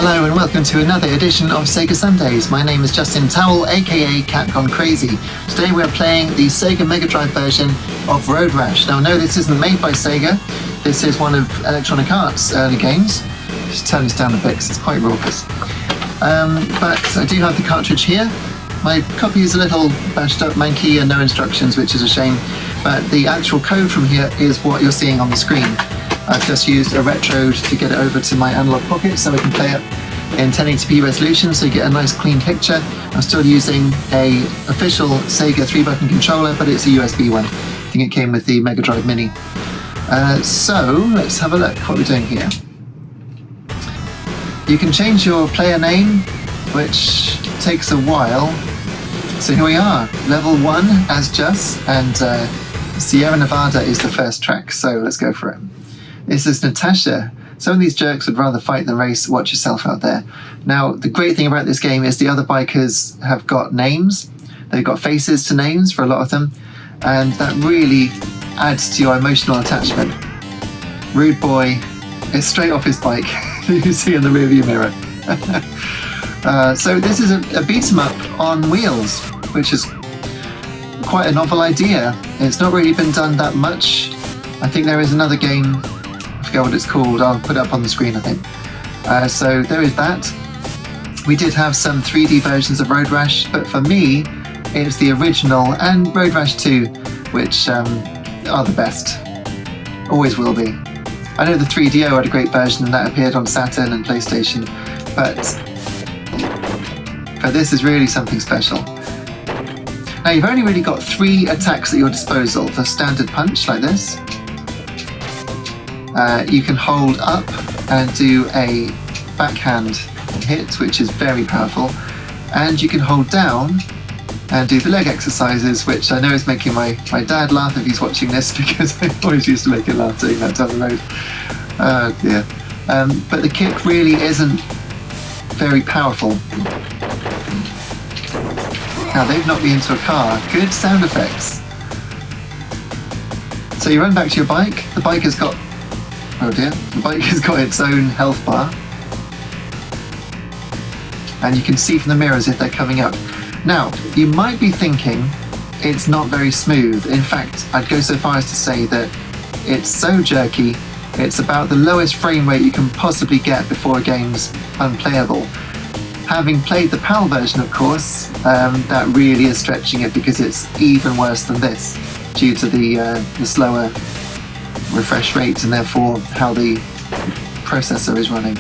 Hello and welcome to another edition of Sega Sundays. My name is Justin Towell, aka Cat Gone Crazy. Today we're playing the Sega Mega Drive version of Road Rash. Now, no, this isn't made by Sega. This is one of Electronic Arts' early games. Just turn this down a bit because it's quite raucous. But I do have the cartridge here. My copy is a little bashed up, manky, and no instructions, which is a shame. But the actual code from here is what you're seeing on the screen. I've just used a retro to get it over to my Analogue Pocket so we can play it in 1080p resolution so you get a nice clean picture. I'm still using a official Sega 3-button controller, but it's a USB one. I think it came with the Mega Drive Mini. So let's have a look what we're doing here. You can change your player name, which takes a while. So here we are, level 1 as Just, and Sierra Nevada is the first track, so let's go for it. This is Natasha. Some of these jerks would rather fight than race. Watch yourself out there. Now, the great thing about this game is the other bikers have got names. They've got faces to names for a lot of them, and that really adds to your emotional attachment. Rude Boy is straight off his bike. You can see in the rearview mirror. So this is a beat-em-up on wheels, which is quite a novel idea. It's not really been done that much. I think there is another game, I forget what it's called, I'll put it up on the screen I think. So there is that. We did have some 3D versions of Road Rash, but for me it's the original and Road Rash 2 which are the best. Always will be. I know the 3DO had a great version and that appeared on Saturn and PlayStation, but this is really something special. Now you've only really got 3 attacks at your disposal. The standard punch like this. You can hold up and do a backhand hit, which is very powerful. And you can hold down and do the leg exercises, which I know is making my dad laugh if he's watching this, because I always used to make him laugh doing that down the road. Oh dear. But the kick really isn't very powerful. Now they've knocked me into a car. Good sound effects. So you run back to your bike. The bike has got... Oh dear. The bike has got its own health bar. And you can see from the mirrors if they're coming up. Now, you might be thinking it's not very smooth. In fact, I'd go so far as to say that it's so jerky, it's about the lowest frame rate you can possibly get before a game's unplayable. Having played the PAL version, of course, that really is stretching it because it's even worse than this due to the slower refresh rate and therefore how the processor is running.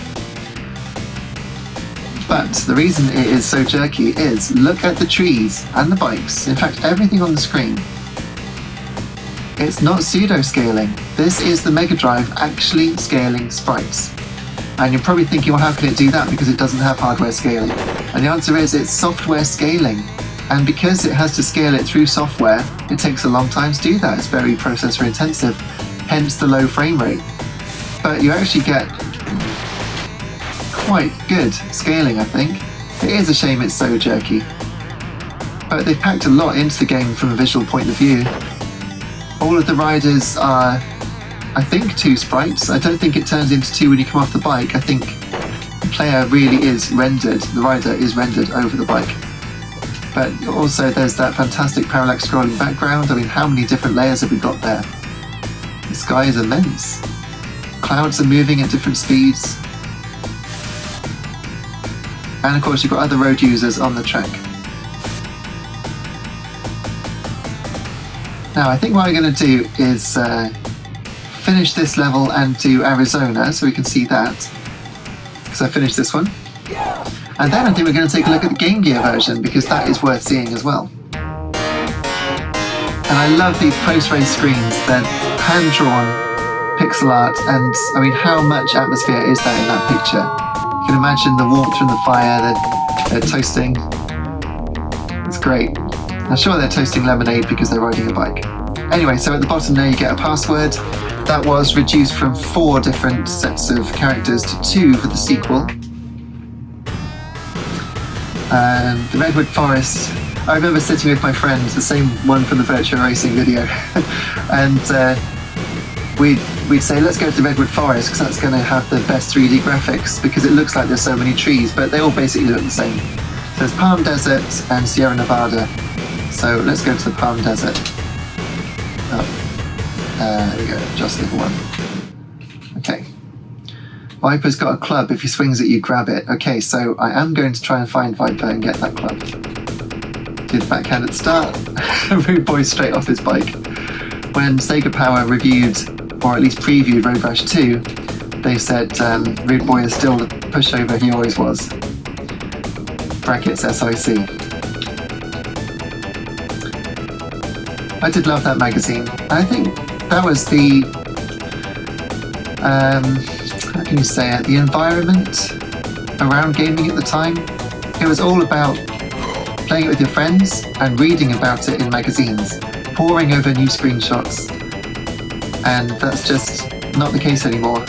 But the reason it is so jerky is look at the trees and the bikes, in fact everything on the screen. It's not pseudo-scaling. This is the Mega Drive actually scaling sprites. And you're probably thinking, well, how can it do that? Because it doesn't have hardware scaling. And the answer is it's software scaling. And because it has to scale it through software, it takes a long time to do that. It's very processor intensive, hence the low frame rate. But you actually get quite good scaling, I think. It is a shame it's so jerky. But they've packed a lot into the game from a visual point of view. All of the riders are, I think, 2 sprites. I don't think it turns into 2 when you come off the bike. I think the player really is rendered, the rider is rendered over the bike. But also there's that fantastic parallax scrolling background. I mean, how many different layers have we got there? The sky is immense. Clouds are moving at different speeds. And of course you've got other road users on the track. Now I think what I'm going to do is finish this level and do Arizona so we can see that, because I finished this one. And then I think we're going to take a look at the Game Gear version, because that is worth seeing as well. And I love these post-race screens. They're hand-drawn pixel art, and I mean, how much atmosphere is there in that picture? You can imagine the warmth from the fire, they're toasting. It's great. I'm sure they're toasting lemonade because they're riding a bike. Anyway, so at the bottom there you get a password. That was reduced from 4 different sets of characters to 2 for the sequel. The Redwood Forest. I remember sitting with my friends, the same one from the Virtua Racing video, and we we'd say let's go to the Redwood Forest because that's going to have the best 3D graphics because it looks like there's so many trees, but they all basically look the same. So there's Palm Desert and Sierra Nevada. So let's go to the Palm Desert. There we go, just level 1. Okay. Viper's got a club. If he swings at you, grab it. Okay, so I am going to try and find Viper and get that club. Did the backhand at the start. Rude Boy straight off his bike. When Sega Power reviewed, or at least previewed Road Rash 2, they said Rude Boy is still the pushover he always was. Brackets SIC. I did love that magazine. I think that was the, how can you say it, the environment around gaming at the time. It was all about playing it with your friends and reading about it in magazines, poring over new screenshots, and that's just not the case anymore.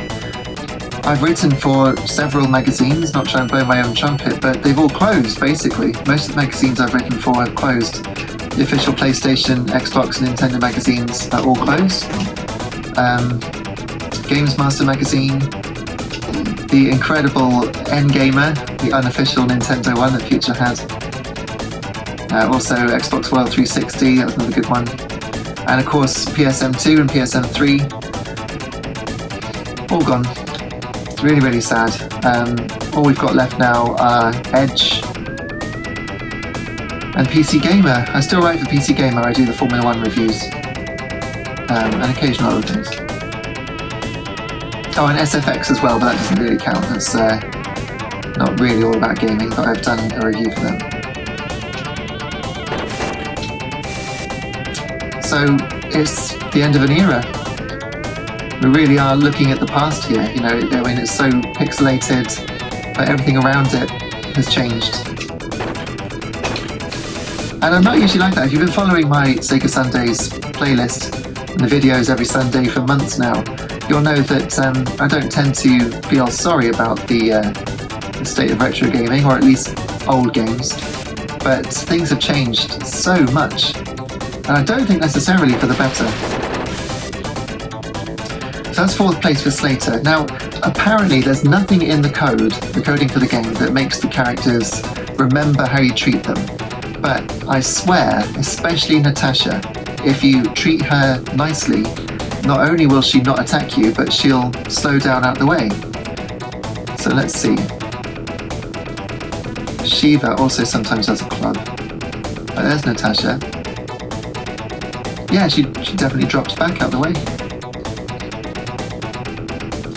I've written for several magazines, not trying to blow my own trumpet, but they've all closed basically. Most of the magazines I've written for have closed. The official PlayStation, Xbox, and Nintendo magazines are all closed. Games Master magazine, the incredible N-Gamer, the unofficial Nintendo one that Future had. Also Xbox World 360, that was another good one. And of course PSM2 and PSM3, all gone. It's really, really sad. All we've got left now are Edge and PC Gamer. I still write for PC Gamer, I do the Formula 1 reviews. And occasional other things. Oh, and SFX as well, but that doesn't really count. That's not really all about gaming, but I've done a review for them. So it's the end of an era. We really are looking at the past here. You know, I mean, it's so pixelated, but everything around it has changed. And I'm not usually like that. If you've been following my Sega Sundays playlist and the videos every Sunday for months now, you'll know that I don't tend to feel sorry about the state of retro gaming, or at least old games. But things have changed so much. And I don't think necessarily for the better. So that's 4th place for Slater. Now, apparently there's nothing in the code, the coding for the game, that makes the characters remember how you treat them. But I swear, especially Natasha, if you treat her nicely, not only will she not attack you, but she'll slow down out the way. So let's see. Shiva also sometimes has a club. But there's Natasha. Yeah, she definitely drops back out the way.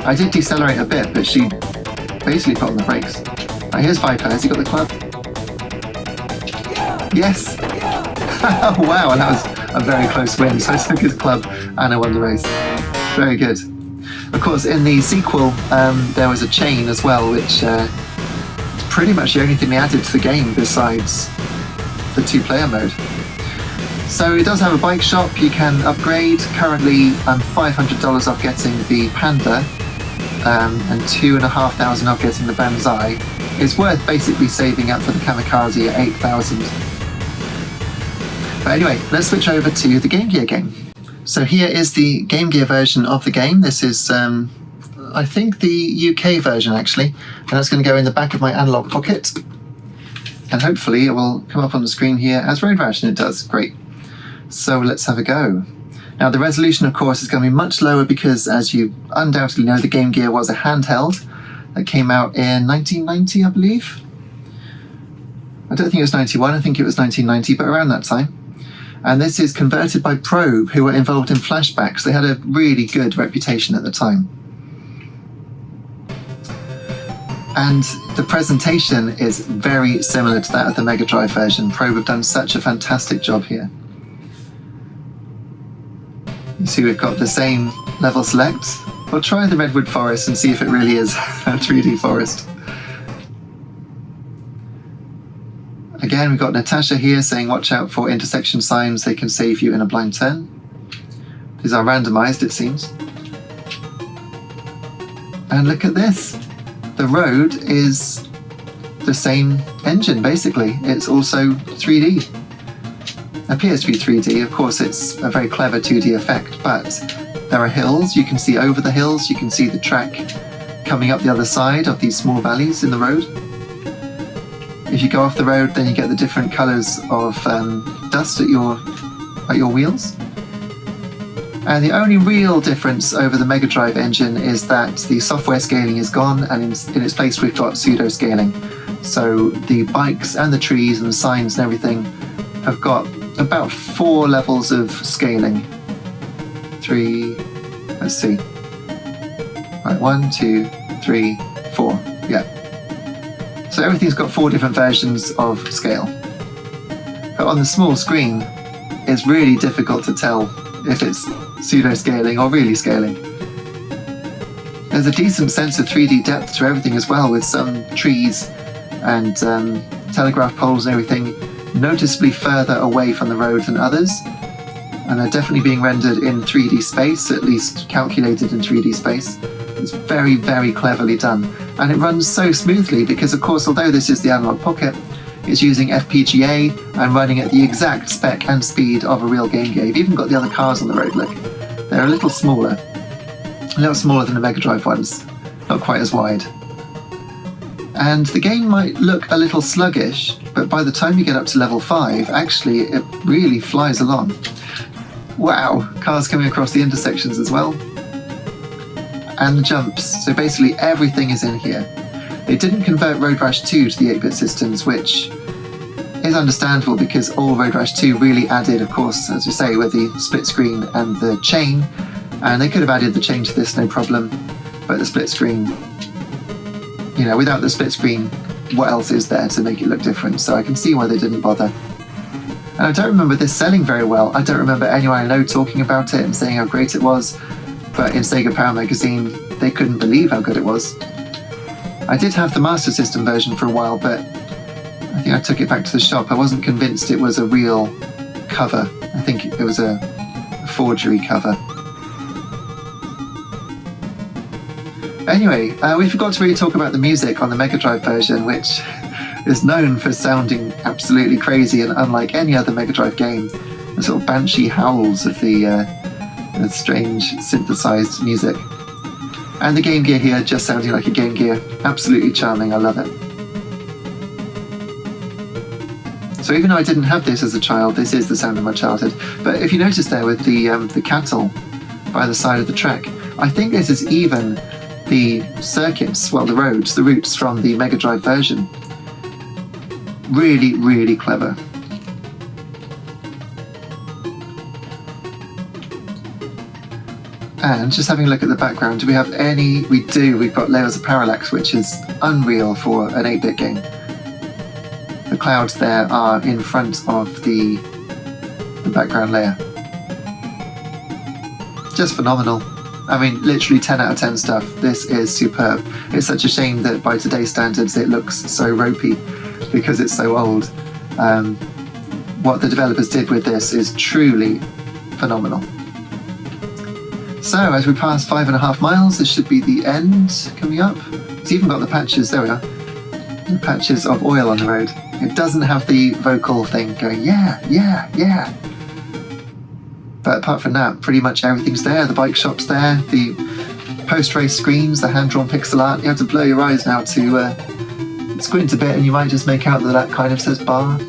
I did decelerate a bit, but she basically put on the brakes. Right, here's Viper. Has he got the club? Yes! Wow, and that was a very close win. So I took his club and I won the race. Very good. Of course, in the sequel, there was a chain as well, which is pretty much the only thing they added to the game besides the 2-player mode. So it does have a bike shop, you can upgrade. Currently I'm $500 off getting the Panda and $2,500 off getting the Banzai. It's worth basically saving up for the Kamikaze at $8,000. But anyway, let's switch over to the Game Gear game. So here is the Game Gear version of the game. This is, I think, the UK version actually, and that's going to go in the back of my Analogue Pocket. And hopefully it will come up on the screen here as Road Rash, and it does. Great. So let's have a go. Now the resolution, of course, is going to be much lower because, as you undoubtedly know, the Game Gear was a handheld that came out in 1990, I believe. I don't think it was 91, I think it was 1990, but around that time. And this is converted by Probe, who were involved in flashbacks. They had a really good reputation at the time. And the presentation is very similar to that of the Mega Drive version. Probe have done such a fantastic job here. You see we've got the same level select. We'll try the Redwood Forest and see if it really is a 3D forest. Again, we've got Natasha here saying watch out for intersection signs, they can save you in a blind turn. These are randomized, it seems. And look at this. The road is the same engine, basically. It's also 3D. Appears to be 3D, of course it's a very clever 2D effect, but There are hills. You can see over the hills. You can see the track coming up the other side of these small valleys in the road. If you go off the road, then you get the different colours of dust at your wheels. And the only real difference over the Mega Drive engine is that the software scaling is gone, and in its place we've got pseudo scaling. So the bikes and the trees and the signs and everything have got about 4 levels of scaling. 3, let's see. Right, 1, 2, 3, 4. Yeah. So everything's got 4 different versions of scale. But on the small screen, it's really difficult to tell if it's pseudo-scaling or really scaling. There's a decent sense of 3D depth to everything as well, with some trees and telegraph poles and everything noticeably further away from the road than others. And they're definitely being rendered in 3D space, at least calculated in 3D space. It's very, very cleverly done. And it runs so smoothly because, of course, although this is the Analogue Pocket, it's using FPGA and running at the exact spec and speed of a real Game Gear. You've even got the other cars on the road, look. They're a little smaller than the Mega Drive ones, not quite as wide. And the game might look a little sluggish, but by the time you get up to level 5, actually it really flies along. Wow, cars coming across the intersections as well. And the jumps, so basically everything is in here. They didn't convert Road Rash 2 to the 8-bit systems, which is understandable because all Road Rash 2 really added, of course, as you say, with the split screen and the chain, and they could have added the chain to this, no problem, but the split screen, you know, without the split screen, what else is there to make it look different? So I can see why they didn't bother. And I don't remember this selling very well. I don't remember anyone I know talking about it and saying how great it was, but in Sega Power Magazine, they couldn't believe how good it was. I did have the Master System version for a while, but I think I took it back to the shop. I wasn't convinced it was a real cover. I think it was a forgery cover. Anyway, we forgot to really talk about the music on the Mega Drive version, which is known for sounding absolutely crazy and unlike any other Mega Drive game. The sort of banshee howls of the strange synthesized music. And the Game Gear here just sounding like a Game Gear. Absolutely charming, I love it. So even though I didn't have this as a child, this is the sound of my childhood. But if you notice there with the cattle by the side of the track, I think this is even the circuits, well, the routes from the Mega Drive version. Really, really clever. And just having a look at the background, do we have any? We do. We've got layers of parallax, which is unreal for an 8-bit game. The clouds there are in front of the background layer. Just phenomenal. I mean, literally 10 out of 10 stuff. This is superb. It's such a shame that by today's standards it looks so ropey because it's so old. What the developers did with this is truly phenomenal. So, as we pass 5.5 miles, this should be the end coming up. It's even got the patches, there we are. The patches of oil on the road. It doesn't have the vocal thing going, yeah, yeah, yeah. But apart from that, pretty much everything's there. The bike shop's there, the post-race screens, the hand-drawn pixel art. You have to blur your eyes now to squint a bit and you might just make out that that kind of says bar.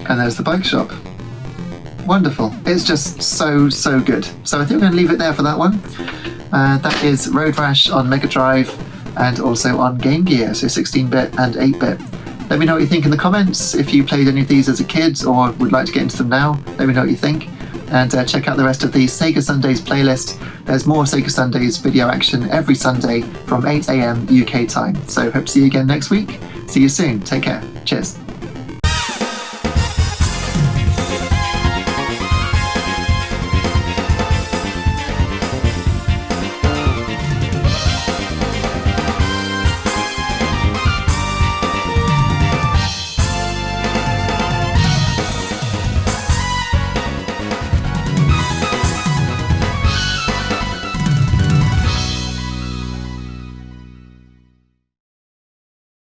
And there's the bike shop. Wonderful. It's just so, so good. So I think we're going to leave it there for that one. That is Road Rash on Mega Drive and also on Game Gear, so 16-bit and 8-bit. Let me know what you think in the comments. If you played any of these as a kid or would like to get into them now, let me know what you think. And check out the rest of the Sega Sundays playlist. There's more Sega Sundays video action every Sunday from 8 AM UK time. So hope to see you again next week. See you soon. Take care. Cheers.